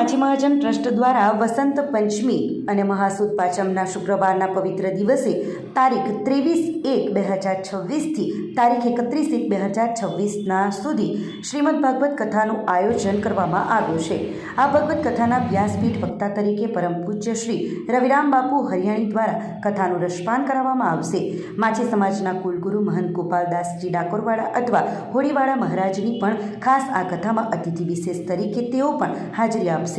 માછી મહાજન trust દ્વારા વસંત પંચમી અને મહાસુદ પાંચમના શુક્રવારના પવિત્ર દિવસે તારીખ 23/1/2026 થી તારીખ 31/1/2026 સુધી શ્રીમદ ભાગવત કથાનું આયોજન કરવામાં આવ્યું છે। આ ભગવત કથાના વ્યાસપીઠ વક્તા તરીકે પરમ પૂજ્ય શ્રી રવિરામ બાપુ હરિયાણી દ્વારા કથાનું રસપાન કરાવવામાં આવશે। માછી સમાજના કુલગુરુ મહંત ગોપાલદાસજી ડાકોરવાળા અથવા હોળીવાળા મહારાજની પણ ખાસ આ કથામાં અતિથિ વિશેષ તરીકે તેઓ પણ હાજરી આપશે।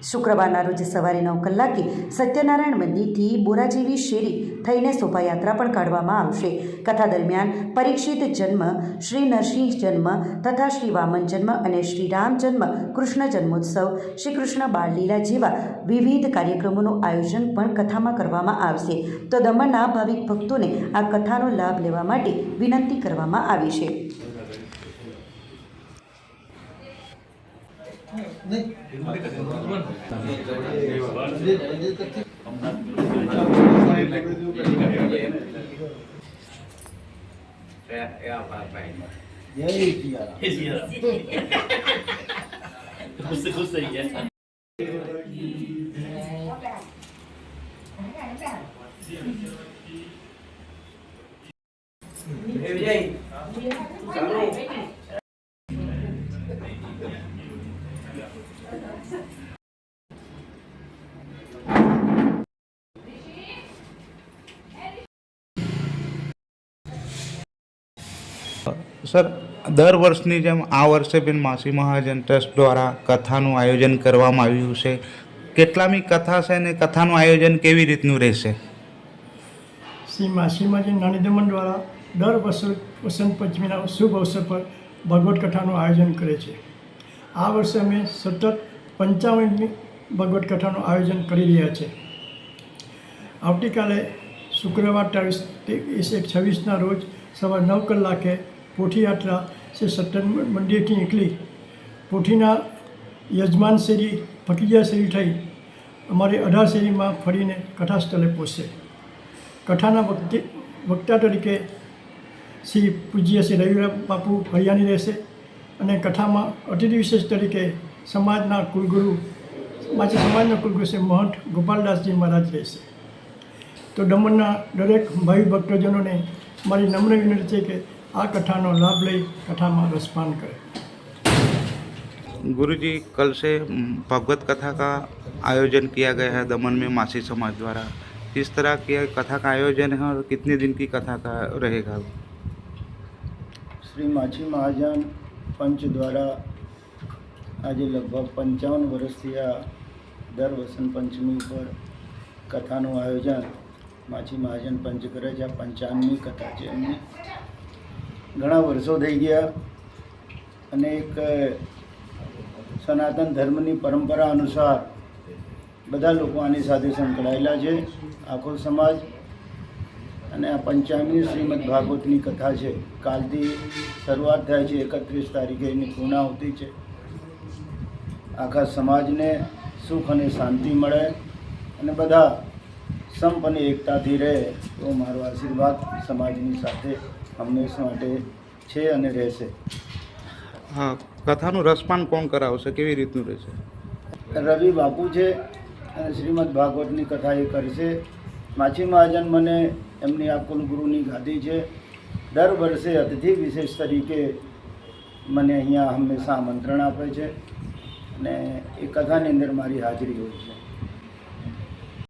શુક્રવારના રોજ સવારે 9 કલાકે સત્યનારાયણ મંદિરથી બોરાજેવી શેરી થઈને શોભાયાત્રા પણ કાઢવામાં આવશે। કથા દરમિયાન પરીક્ષિત જન્મ, શ્રી નરસિંહ જન્મ તથા શ્રી વામન જન્મ અને શ્રી રામ જન્મ, કૃષ્ણ જન્મોત્સવ, શ્રી કૃષ્ણ બાળલીલા જેવા વિવિધ કાર્યક્રમોનું આયોજન પણ કથામાં કરવામાં આવશે। તો દમણના ભાવિક ભક્તોને આ કથાનો લાભ લેવા માટે વિનંતી કરવામાં આવી છે। સર, દર વર્ષની જેમ આ વર્ષે પણ માછી મહાજન ટ્રસ્ટ દ્વારા કથાનું આયોજન કરવામાં આવ્યું છે। કેટલામી કથા છે અને કથાનું આયોજન કેવી રીતનું રહેશે? શ્રી માછી મહાજન નાની દમણ દ્વારા દર વર્ષે વસંત પંચમીના શુભ અવસર પર ભગવત કથાનું આયોજન કરે છે। આ વર્ષે અમે સતત 55મી ભગવત કથાનું આયોજન કરી રહ્યા છે। આવતીકાલે શુક્રવાર 26ના રોજ સવારે 9 કલાકે પોઠી યાત્રા શ્રી સત્તર મંદિરથી નીકળી પોઠીના યજમાન શેરી, ફકીયા શેરી થઈ અમારી 18 શેરીમાં ફરીને કથા સ્થળે પહોંચશે। કથાના વક્તા તરીકે શ્રી પૂજ્ય શ્રી રવિરામ બાપુ હરિયાણી રહેશે અને કથામાં અતિથિ વિશેષ તરીકે સમાજના કુલગુરુ માછી સમાજના કુલગુરુ શ્રી મહંત ગોપાલદાસજી મહારાજ રહેશે। તો દમણના દરેક ભાવિ ભક્તજનોને મારી નમ્ર વિનંતી છે કે આ કથાનો લાભ લઈ कथा में रसपान करें। गुरुजी, कल से भगवत कथा का आयोजन किया गया है दमन में मासी समाज द्वारा। किस तरह की कथा का आयोजन है और कितने दिन की कथा का रहेगा? श्री माछी महाजन पंच द्वारा आज लगभग 55 वर्षથી आ दर वसंत पंचमी पर कथाનું આયોજન માછી મહાજન પંચ કરે છે। 55મી કથા છે એમની। ઘણા વર્ષો થઈ ગયા અને એક સનાતન ધર્મની પરંપરા અનુસાર બધા લોકો આની સાથે સંકળાયેલા છે, આખો સમાજ। અને આ 55મી શ્રીમદ ભાગવતની કથા છે। કાલથી શરૂઆત થાય છે, 31 તારીખે એની પૂર્ણાહુતિ છે। આખા સમાજને સુખ અને શાંતિ મળે અને બધા સંપ અને એકતાથી રહે એવો મારો આશીર્વાદ સમાજની સાથે હંમેશા માટે છે અને રહેશે। હા, કથાનું રસપાન કોણ કરાવશે, કેવી રીતનું રહેશે? રવિ બાપુ છે અને શ્રીમદ ભાગવતની કથા એ કરશે। માછી મહાજન મને એમની આ કુલગુરુની ગાદી છે। દર વર્ષે અતિથિ વિશેષ તરીકે મને અહીંયા હંમેશા આમંત્રણ આપે છે અને એ કથાની અંદર મારી હાજરી હોય છે।